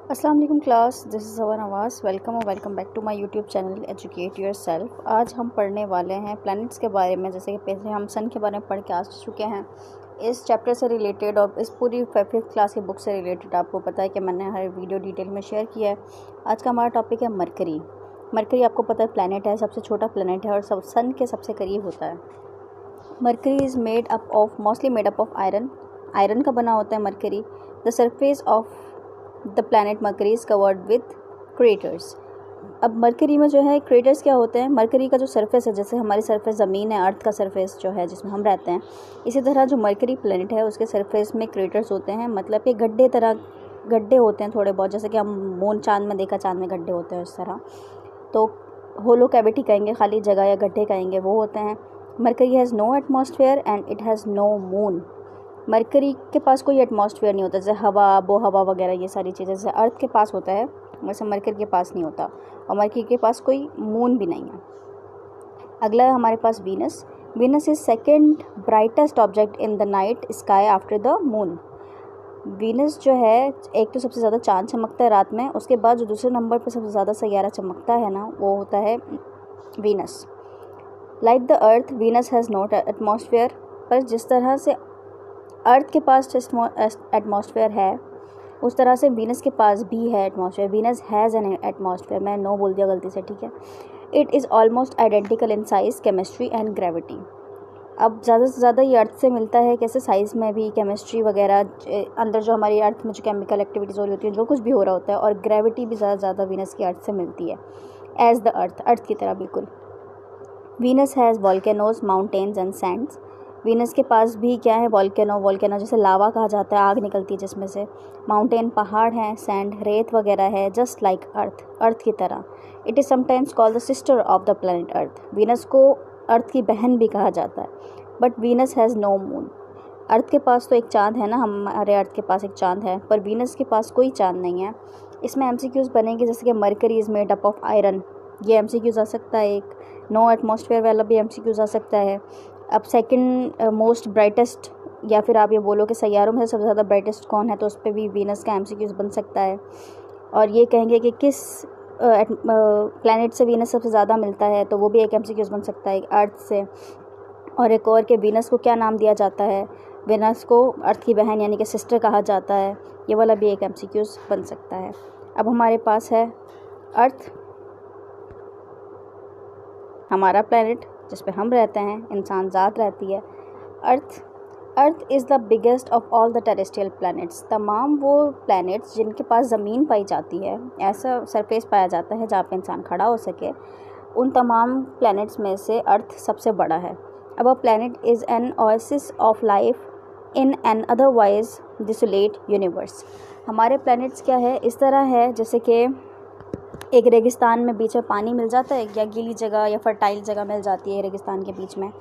अस्सलाम वालेकुम class, this is our Nawaz. Welcome back to my YouTube channel educate yourself. आज हम पढ़ने वाले हैं प्लैनेट्स के बारे में। जैसे कि पहले हम सन के बारे में पढ़ के आ चुके हैं। इस चैप्टर से रिलेटेड और इस पूरी फिफ्थ क्लास की बुक से रिलेटेड आपको पता है कि मैंने हर वीडियो डिटेल में शेयर किया है। आज का हमारा टॉपिक है मरकरी। मरकरी आपको पता है प्लैनेट है, सबसे छोटा प्लैनेट है और सब सन के सबसे करीब होता है। Mercury is mostly made up of iron का बना होता है mercury. The surface of the planet mercury is covered with craters. अब मरकरी में जो है क्रेटर्स क्या होते हैं, मरकरी का जो सरफेस है, जैसे हमारी सरफेस ज़मीन है, अर्थ का सरफेस जो है जिसमें हम रहते हैं, इसी तरह जो मरकरी प्लैनेट है उसके सरफेस में क्रेटर्स होते हैं। मतलब कि गड्ढे होते हैं थोड़े बहुत, जैसे कि हम मून चांद में देखा, चांद में गड्ढे होते हैं उस तरह। तो होलो कैविटी कहेंगे, खाली जगह या गड्ढे कहेंगे, वो होते हैं। Mercury has no atmosphere and it has no moon. Mercury के पास कोई एटमॉस्फेयर नहीं होता, जैसे हवा, आबो हवा वगैरह ये सारी चीज़ें जैसे अर्थ के पास होता है वैसे मरकरी के पास नहीं होता। और मरकरी के पास कोई मून भी नहीं है। अगला है हमारे पास Venus. Venus is second brightest object in the night sky after the moon. Venus जो है, एक तो सबसे ज़्यादा चांद चमकता है रात में, उसके बाद जो दूसरे नंबर पर सबसे ज़्यादा सैयारा चमकता है ना, वो होता है Venus. Like the earth Venus has not atmosphere. पर जिस तरह से अर्थ के पास एटमॉस्फेयर है उस तरह से वीनस के पास भी है atmosphere. Venus has an atmosphere, मैं नो बोल दिया गलती से, ठीक है। It is almost identical in size, chemistry and gravity. अब ज़्यादा से ज़्यादा ये अर्थ से मिलता है, कैसे साइज़ में भी, केमिस्ट्री वगैरह, अंदर जो हमारी अर्थ में जो केमिकल एक्टिविटीज़ हो रही होती हैं, जो कुछ भी हो रहा होता है, और ग्रेविटी भी ज़्यादा से ज़्यादा वीनस की अर्थ से मिलती है, एज़ द अर्थ की तरह बिल्कुल। Venus has volcanoes, mountains and Sands. Venus के पास भी क्या है, वॉल्केनो जैसे लावा कहा जाता है, आग निकलती है जिसमें से। माउंटेन पहाड़ हैं, सैंड रेत वगैरह है, जस्ट लाइक अर्थ की तरह। It is sometimes called the sister of the planet earth. Venus को अर्थ की बहन भी कहा जाता है। But Venus has no moon. Earth के पास तो एक चांद है ना, हमारे अर्थ के पास एक चांद है, पर वीनस के पास कोई चांद नहीं है। इसमें एमसीक्यूज़ बनेंगे, जैसे कि mercury is made up of iron, ये एमसीक्यूज़ आ सकता है। एक नो एटमॉस्फेयर वाला भी एमसीक्यूज़ आ सकता है। अब सेकंड मोस्ट ब्राइटेस्ट, या फिर आप ये बोलो कि सैयारों में से सबसे ज़्यादा ब्राइटेस्ट कौन है, तो उस पर भी वीनस का एमसीक्यूज़ बन सकता है। और ये कहेंगे कि किस प्लैनेट से वीनस सबसे ज़्यादा मिलता है, तो वो भी एक एमसीक्यूज़ बन सकता है अर्थ से। और एक और कि वीनस को क्या नाम दिया जाता है, वीनस को अर्थ की बहन यानी कि सिस्टर कहा जाता है, ये वाला भी एक एमसीक्यूज़ बन सकता है। अब हमारे पास है अर्थ, हमारा प्लैनेट जिस पे हम रहते हैं, इंसान ज़ात रहती है। Earth is the biggest of all the terrestrial planets. तमाम वो प्लैनेट्स जिनके पास ज़मीन पाई जाती है, ऐसा सरफेस पाया जाता है जहाँ पे इंसान खड़ा हो सके, उन तमाम प्लैनेट्स में से अर्थ सबसे बड़ा है। अब a planet is an oasis of life in an otherwise desolate universe. हमारे प्लैनेट्स क्या है, इस तरह है जैसे कि एक रेगिस्तान में बीच में पानी मिल जाता है, या गीली जगह या फर्टाइल जगह मिल जाती है रेगिस्तान के बीच में,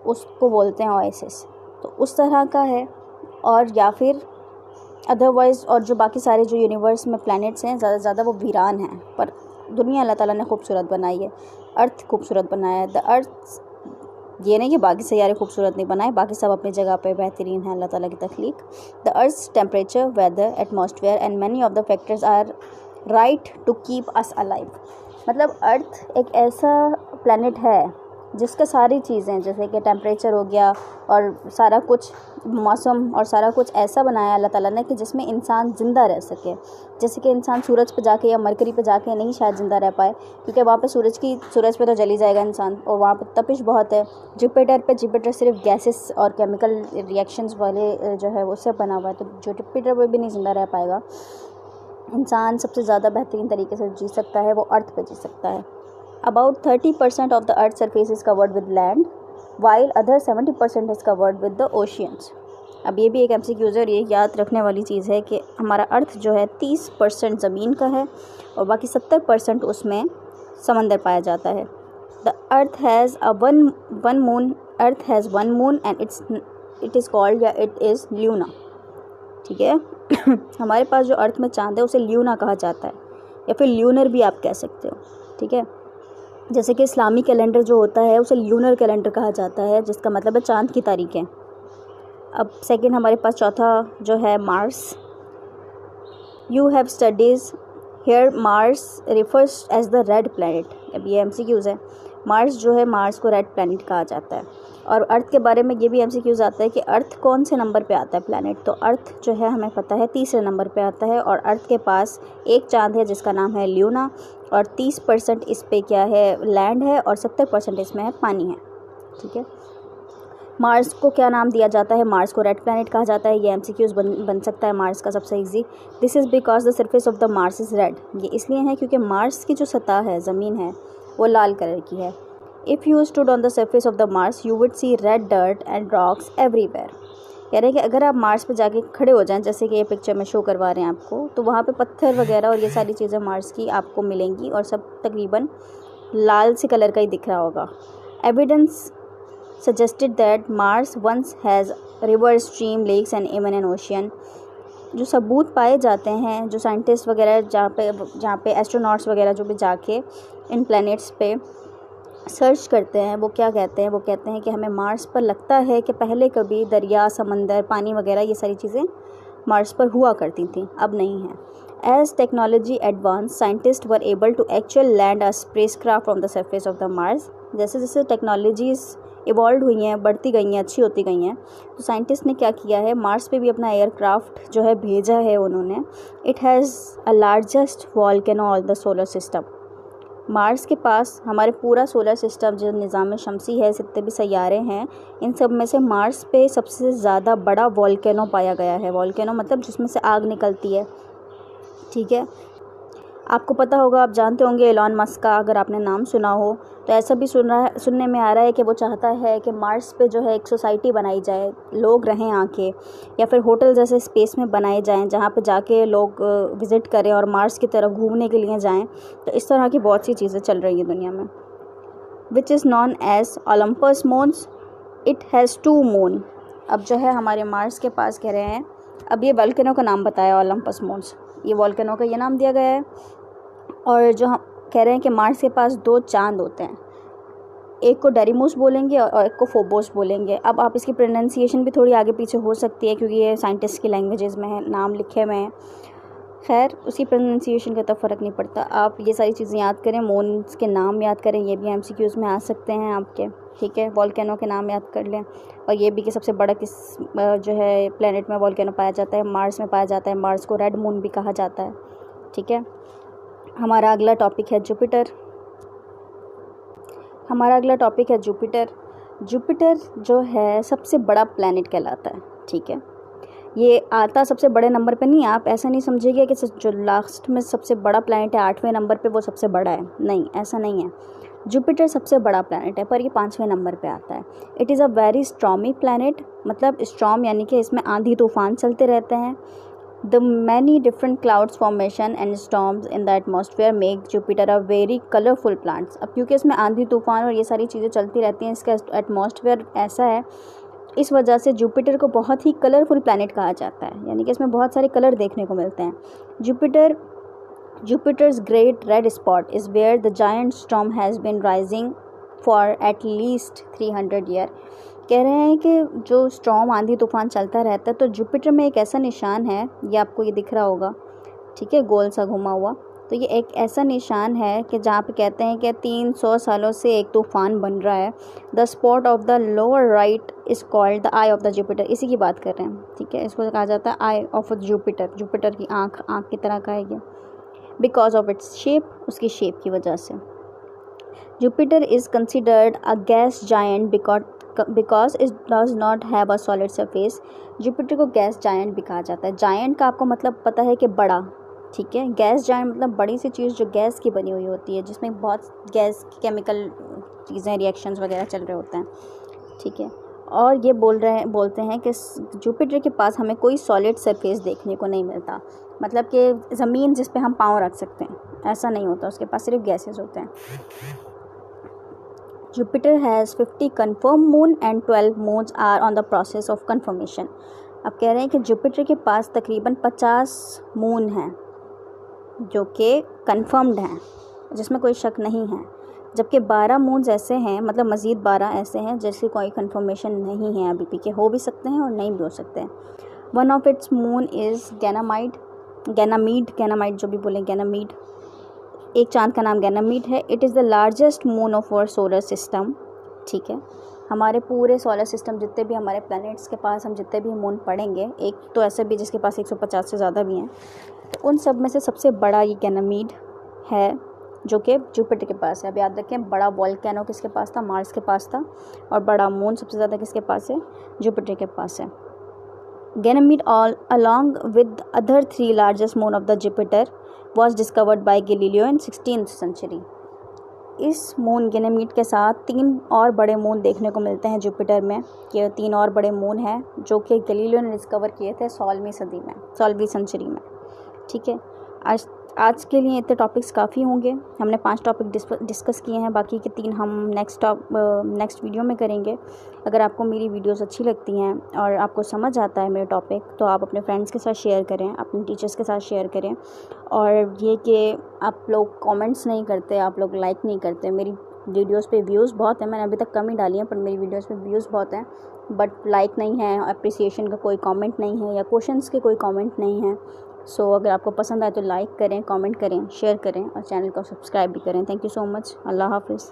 उसको बोलते हैं ओएसिस। तो उस तरह का है। और या फिर अदरवाइज़, और जो बाकी सारे जो यूनिवर्स में प्लैनेट्स हैं, ज़्यादा से ज़्यादा वो वीरान हैं, पर दुनिया अल्लाह ताला ने खूबसूरत बनाई है, अर्थ खूबसूरत बनाया है। द अर्थ, ये नहीं कि बाकी सैयारे खूबसूरत नहीं बनाए, बाकी सब अपनी जगह पे बेहतरीन है अल्लाह ताला की तख्लीक। The earth's temperature, weather, atmosphere and many of the factors are right to keep us alive. मतलब अर्थ एक ऐसा प्लैनेट है जिसके सारी चीज़ें, जैसे कि टेम्परेचर हो गया और सारा कुछ, मौसम और सारा कुछ ऐसा बनाया अल्लाह ताला ने कि जिसमें इंसान ज़िंदा रह सके। जैसे कि इंसान सूरज पे जाके या मरकरी पे जाके नहीं शायद ज़िंदा रह पाए, क्योंकि वहाँ पे सूरज पे तो जल ही जाएगा इंसान, और वहाँ पे तपिश बहुत है। जुपिटर सिर्फ गैसेस और केमिकल रिएक्शंस वाले जो है उससे बना हुआ है, तो जो जुपिटर पे भी नहीं ज़िंदा रह पाएगा। इंसान सबसे ज़्यादा बेहतरीन तरीके से जी सकता है वो अर्थ पे जी सकता है। About 30% of the Earth's surface is covered with land, while other 70% is covered with the oceans. अब ये भी एक MCQ है, और ये याद रखने वाली चीज़ है कि हमारा अर्थ जो है 30% ज़मीन का है और बाकी 70% उसमें समंदर पाया जाता है। The Earth has one moon. Earth has one moon and it is called, या it is Luna, ठीक है। हमारे पास जो अर्थ में चांद है उसे ल्यूना कहा जाता है, या फिर ल्यूनर भी आप कह सकते हो, ठीक है। जैसे कि इस्लामी कैलेंडर जो होता है उसे ल्यूनर कैलेंडर कहा जाता है, जिसका मतलब है चांद की तारीखें। अब सेकंड हमारे पास चौथा जो है Mars. You have studies here Mars refers as the red planet. अब ये MCQs है। मार्स जो है, मार्स को रेड प्लैनेट कहा जाता है। और अर्थ के बारे में ये भी MCQs आता है कि अर्थ कौन से नंबर पे आता है प्लैनेट। तो अर्थ जो है हमें पता है तीसरे नंबर पे आता है, और अर्थ के पास एक चांद है जिसका नाम है ल्यूना, और 30% इस पे क्या है, लैंड है, और 70% इसमें है पानी है। ठीक है। मार्स को क्या नाम दिया जाता है? मार्स को रेड प्लैनेट कहा जाता है। ये MCQs बन सकता है मार्स का सबसे easy. This is because the surface of the Mars is red. ये इसलिए है क्योंकि मार्स की जो सतह है, ज़मीन है, वो लाल कलर की है। If you stood on the surface of the Mars you would see red dirt and rocks everywhere. कह रहे हैं कि अगर आप मार्स पे जाके खड़े हो जाएं, जैसे कि ये पिक्चर में शो करवा रहे हैं आपको, तो वहाँ पे पत्थर वगैरह और ये सारी चीज़ें मार्स की आपको मिलेंगी, और सब तकरीबन लाल से कलर का ही दिख रहा होगा। Evidence suggested that Mars once has river, stream, lakes and even an ocean। जो सबूत पाए जाते हैं, जो साइंटिस्ट वगैरह जहाँ पे एस्ट्रोनॉट्स वगैरह जो भी जाके इन प्लैनेट्स पे सर्च करते हैं, वो क्या कहते हैं? वो कहते हैं कि हमें मार्स पर लगता है कि पहले कभी दरिया, समंदर, पानी वगैरह ये सारी चीज़ें मार्स पर हुआ करती थी, अब नहीं है। As technology advance scientist were able to actual land a spacecraft on the surface of the Mars. जैसे जैसे टेक्नोलॉजीज़ इवॉल्व हुई हैं, बढ़ती गई हैं, अच्छी होती गई हैं, तो साइंटिस्ट ने क्या किया है, मार्स पे भी अपना एयरक्राफ्ट जो है भेजा है उन्होंने। It has a largest volcano all the solar system. Mars के पास हमारे पूरा सोलर सिस्टम जो निज़ाम शमसी है, जितने भी सैयारे हैं, इन सब में से मार्स पे सबसे ज़्यादा बड़ा वॉल्केनो पाया गया है। वॉल्केनो मतलब जिसमें से आग निकलती है। ठीक है। आपको पता होगा, आप जानते होंगे एलॉन मस्क का, अगर आपने नाम सुना हो तो ऐसा भी सुनने में आ रहा है कि वो चाहता है कि मार्स पे जो है एक सोसाइटी बनाई जाए, लोग रहें आके, या फिर होटल जैसे स्पेस में बनाए जाएं जहाँ पे जाके लोग विज़िट करें और मार्स की तरफ घूमने के लिए जाएं। तो इस तरह की बहुत सी चीज़ें चल रही हैं दुनिया में। Which is known as Olympus Mons. It has 2 moon. अब जो है हमारे मार्स के पास कह रहे हैं, अब ये वॉल्केनो का नाम बताया ओलंपस मून्स, ये वॉल्केनो का ये नाम दिया गया है। और जो हम कह रहे हैं कि मार्स के पास 2 चांद होते हैं, एक को डेरिमोस बोलेंगे और एक को फोबोस बोलेंगे। अब आप इसकी प्रोनाउंसिएशन भी थोड़ी आगे पीछे हो सकती है क्योंकि ये साइंटिस्ट की लैंग्वेजेस में है, नाम लिखे हुए हैं। खैर, उसकी प्रोनाउंसिएशन का तो फ़र्क नहीं पड़ता। आप ये सारी चीज़ें याद करें, मून्स के नाम याद करें, ये भी MCQs में आ सकते हैं आपके। ठीक है। वॉल्केनो के नाम याद कर लें, और ये भी कि सबसे बड़ा किस जो है प्लेनेट में वॉल्केनो पाया जाता है, मार्स में पाया जाता है। मार्स को रेड मून भी कहा जाता है। ठीक है। हमारा अगला टॉपिक है जुपिटर। जुपिटर जो है सबसे बड़ा प्लैनेट कहलाता है। ठीक है। ये आता सबसे बड़े नंबर पे नहीं, आप ऐसा नहीं समझिएगा कि जो लास्ट में सबसे बड़ा प्लैनेट है 8वें नंबर पे वो सबसे बड़ा है, नहीं, ऐसा नहीं है। जुपिटर सबसे बड़ा प्लैनेट है, पर ये 5वें नंबर पे आता है। It is a very stormy planet. मतलब स्टॉर्म यानी कि इसमें आंधी तूफान चलते रहते हैं। The many different clouds formation and storms in the atmosphere make Jupiter a very colorful planet। अब क्योंकि इसमें आंधी तूफान और ये सारी चीज़ें चलती रहती हैं, इसका एटमॉस्फेयर ऐसा है, इस वजह से जुपिटर को बहुत ही कलरफुल प्लैनेट कहा जाता है, यानी कि इसमें बहुत सारे कलर देखने को मिलते हैं। Jupiter's great red spot is where the giant storm has been rising for at least 300 years। कह रहे हैं कि जो स्टॉर्म आंधी तूफान चलता रहता है, तो जुपिटर में एक ऐसा निशान है, ये आपको ये दिख रहा होगा, ठीक है, गोल सा घुमा हुआ। तो ये एक ऐसा निशान है कि जहाँ पे कहते हैं कि 300 सालों से एक तूफान बन रहा है। The spot of the lower right is called the I of the Jupiter. इसी की बात कर रहे हैं। ठीक है। इसको कहा जाता है आई ऑफ जुपिटर। जुपिटर की आँख की तरह का है ये, बिकॉज ऑफ इट्स शेप, उसकी शेप की वजह से। Jupiter is considered a gas giant because it does not have a solid surface. Jupiter को गैस जायंट भी कहा जाता है। जायंट का आपको मतलब पता है कि बड़ा। ठीक है। गैस जायंट मतलब बड़ी सी चीज़ जो गैस की बनी हुई होती है, जिसमें बहुत गैस केमिकल चीज़ें, रिएक्शंस वगैरह चल रहे होते हैं। ठीक है। और ये बोलते हैं कि जुपिटर के पास हमें कोई सॉलिड सरफेस देखने को नहीं मिलता, मतलब कि ज़मीन जिस पे हम पाँव रख सकते हैं, ऐसा नहीं होता। उसके पास सिर्फ गैसेस होते हैं। Jupiter has 50 confirmed moon and 12 moons are on the process of confirmation। अब कह रहे हैं कि जुपिटर के पास तकरीबन 50 मून हैं जो कि कन्फर्म्ड हैं, जिसमें कोई शक नहीं है, जबकि 12 मून्स ऐसे हैं, मतलब मज़ीद 12 ऐसे हैं जिसकी कोई कन्फर्मेशन नहीं है अभी भी, कि हो भी सकते हैं और नहीं भी हो सकते हैं। One of its moon is Ganymede. Ganymede, Ganymede जो भी बोलें, गैनामीड, एक चांद का नाम गैनामीड है। It is the largest moon of our solar system, ठीक है। हमारे पूरे सोलर सिस्टम जितने भी हमारे प्लैनेट्स के पास हम जितने भी मून पढ़ेंगे, एक तो ऐसे भी जिसके पास 150 से ज़्यादा भी हैं, तो उन सब में से सबसे बड़ा ये गैनामीड है जो कि जुपिटर के पास है। अब याद रखें, बड़ा वॉल्केनो किसके पास था? मार्स के पास था। और बड़ा मून सबसे ज़्यादा किसके पास है? जुपिटर के पास है। गैनामीड along with other 3 largest moon of the Jupiter was discovered by Galileo in 16th century। इस मून गैनामीड के साथ 3 और बड़े मून देखने को मिलते हैं जुपिटर में। ये 3 और बड़े मून हैं जो कि गैलीलियो ने डिस्कवर किए थे 16वीं सेंचुरी में, ठीक है। आज के लिए इतने टॉपिक्स काफ़ी होंगे। हमने 5 टॉपिक डिस्कस किए हैं, बाकी के 3 हम नेक्स्ट वीडियो में करेंगे। अगर आपको मेरी वीडियोस अच्छी लगती हैं और आपको समझ आता है मेरे टॉपिक, तो आप अपने फ्रेंड्स के साथ शेयर करें, अपने टीचर्स के साथ शेयर करें। और ये कि आप लोग कमेंट्स नहीं करते, आप लोग लाइक नहीं करते। मेरी वीडियोस पे व्यूज़ बहुत हैं, मैंने अभी तक कम ही डाली हैं, पर मेरी वीडियोस पे व्यूज़ बहुत हैं, बट लाइक नहीं है, अप्रिसिएशन का कोई कमेंट नहीं है, या क्वेश्चंस के कोई कमेंट नहीं है। सो अगर आपको पसंद आए तो लाइक करें, कमेंट करें, शेयर करें और चैनल को सब्सक्राइब भी करें। Thank you so much. अल्लाह हाफ़िज़।